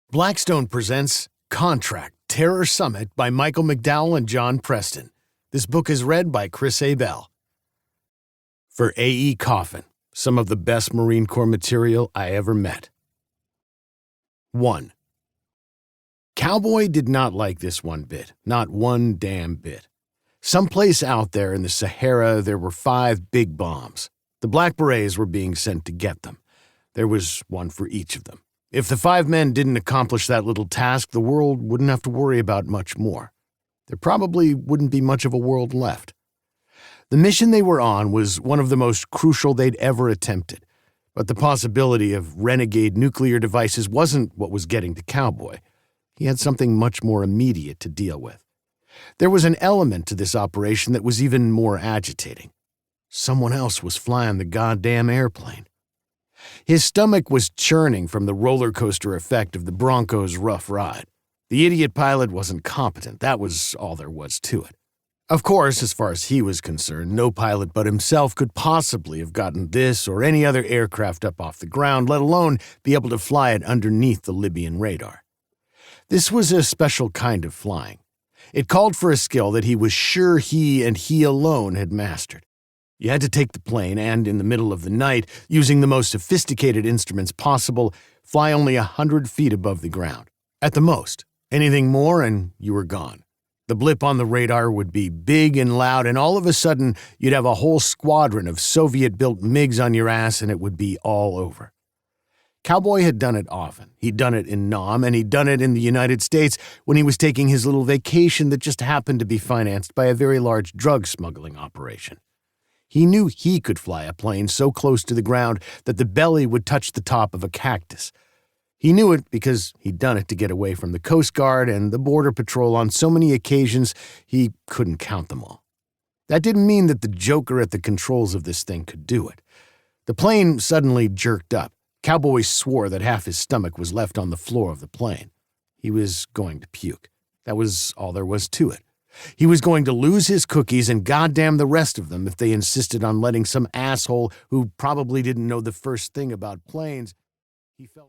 Blackstone presents Contract Terror Summit by Michael McDowell and John Preston. This book is read by Chris A. Bell. For A.E. Coffin, some of the best Marine Corps material I ever met. 1. Cowboy did not like this one bit, not one damn bit. Someplace out there in the Sahara, there were 5 big bombs. The Black Berets were being sent to get them. There was one for each of them. If the 5 men didn't accomplish that little task, the world wouldn't have to worry about much more. There probably wouldn't be much of a world left. The mission they were on was one of the most crucial they'd ever attempted, but the possibility of renegade nuclear devices wasn't what was getting to Cowboy. He had something much more immediate to deal with. There was an element to this operation that was even more agitating. Someone else was flying the goddamn airplane. His stomach was churning from the roller coaster effect of the Bronco's rough ride. The idiot pilot wasn't competent, that was all there was to it. Of course, as far as he was concerned, no pilot but himself could possibly have gotten this or any other aircraft up off the ground, let alone be able to fly it underneath the Libyan radar. This was a special kind of flying. It called for a skill that he was sure he and he alone had mastered. You had to take the plane and, in the middle of the night, using the most sophisticated instruments possible, fly only 100 feet above the ground. At the most. Anything more and you were gone. The blip on the radar would be big and loud, and all of a sudden, you'd have a whole squadron of Soviet-built MiGs on your ass, and it would be all over. Cowboy had done it often. He'd done it in Nam, and he'd done it in the United States when he was taking his little vacation that just happened to be financed by a very large drug smuggling operation. He knew he could fly a plane so close to the ground that the belly would touch the top of a cactus. He knew it because he'd done it to get away from the Coast Guard and the Border Patrol on so many occasions he couldn't count them all. That didn't mean that the joker at the controls of this thing could do it. The plane suddenly jerked up. Cowboy swore that half his stomach was left on the floor of the plane. He was going to puke. That was all there was to it. He was going to lose his cookies and goddamn the rest of them if they insisted on letting some asshole who probably didn't know the first thing about planes. He felt